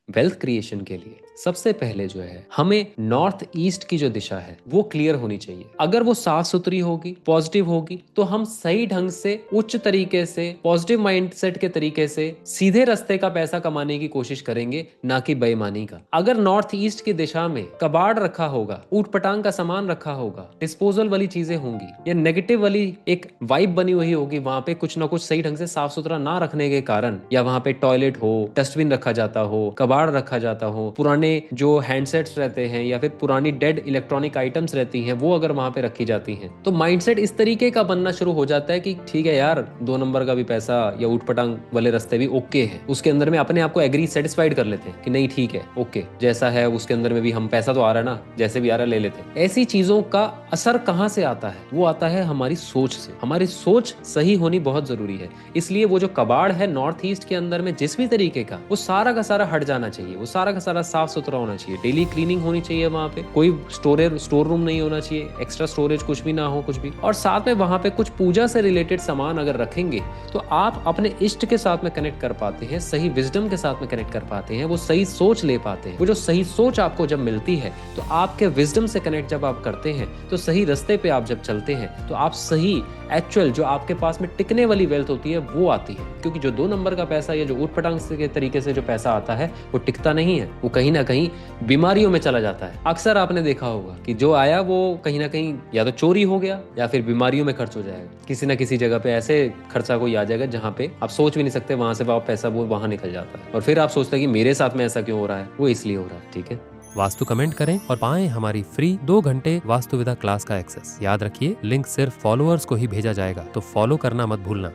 Wealth creation के लिए सबसे पहले जो है हमें नॉर्थ ईस्ट की जो दिशा है वो क्लियर होनी चाहिए। अगर वो साफ सुथरी होगी, पॉजिटिव होगी, तो हम सही ढंग से, उच्च तरीके से, पॉजिटिव माइंडसेट के तरीके से सीधे रास्ते का पैसा कमाने की कोशिश करेंगे, ना कि बेईमानी का। अगर नॉर्थ ईस्ट की दिशा में कबाड़ रखा होगा, ऊट पटांग का सामान रखा होगा, डिस्पोजल वाली चीजें होंगी या नेगेटिव वाली एक वाइब बनी हुई होगी, वहां पे कुछ ना कुछ सही ढंग से साफ सुथरा ना रखने के कारण, या वहां पे टॉयलेट हो, डस्टबिन रखा जाता हो, कबाड़ रखा जाता हो, पुराने जो हैंडसेट्स रहते हैं या फिर पुरानी डेड इलेक्ट्रॉनिक आइटम्स रहती हैं वो अगर वहां पे रखी जाती हैं, तो माइंडसेट इस तरीके का बनना शुरू हो जाता है कि ठीक है यार, 2 नंबर का भी पैसा या ऊटपटांग वाले रास्ते भी ओके है। उसके अंदर में अपने आप को एग्री, सेटिस्फाइड कर लेते हैं कि नहीं ठीक है, ओके, जैसा है उसके अंदर में भी हम पैसा तो आ रहा है ना, जैसे भी आ रहा है ले लेते हैं। ऐसी चीजों का असर कहां से आता है? वो आता है हमारी सोच से। हमारी सोच सही होनी बहुत जरूरी है। इसलिए वो जो कबाड़ है नॉर्थ ईस्ट के अंदर में जिस भी तरीके का, वो सारा का सारा हट जाना चाहिए। वो सारा का सारा साफ सुथरा होना चाहिए। डेली क्लीनिंग होनी चाहिए। वहां पे कोई स्टोर रूम नहीं होना चाहिए, एक्स्ट्रा स्टोरेज कुछ भी ना हो, कुछ भी। और साथ में वहां पे कुछ पूजा से रिलेटेड सामान अगर रखेंगे तो आप अपने इष्ट के साथ में कनेक्ट कर पाते हैं, सही विजडम के साथ में कनेक्ट कर पाते हैं, वो सही सोच ले पाते हैं। वो जो सही सोच आपको जब मिलती है तो आपके विजडम से कनेक्ट जब आप करते हैं तो सही रास्ते पे आप जब चलते हैं तो आप सही एक्चुअल जो आपके पास में टिकने वाली वेल्थ होती है वो आती है। क्योंकि जो 2 नंबर का पैसा या जो ऊट पटांग के तरीके से जो पैसा आता है वो टिकता नहीं है, वो कहीं ना कहीं बीमारियों में चला जाता है। अक्सर आपने देखा होगा कि जो आया वो कहीं ना कहीं या तो चोरी हो गया या फिर बीमारियों में खर्च हो जाएगा। किसी ना किसी जगह पे ऐसे खर्चा कोई आ जाएगा जहां पे आप सोच भी नहीं सकते, वहां से आप पैसा वो वहां निकल जाता है और फिर आप सोचते हैं कि मेरे साथ में ऐसा क्यों हो रहा है। वो इसलिए हो रहा है। ठीक है, वास्तु कमेंट करें और पाएं हमारी फ्री 2 घंटे वास्तुविदा क्लास का एक्सेस। याद रखिए, लिंक सिर्फ फॉलोअर्स को ही भेजा जाएगा, तो फॉलो करना मत भूलना।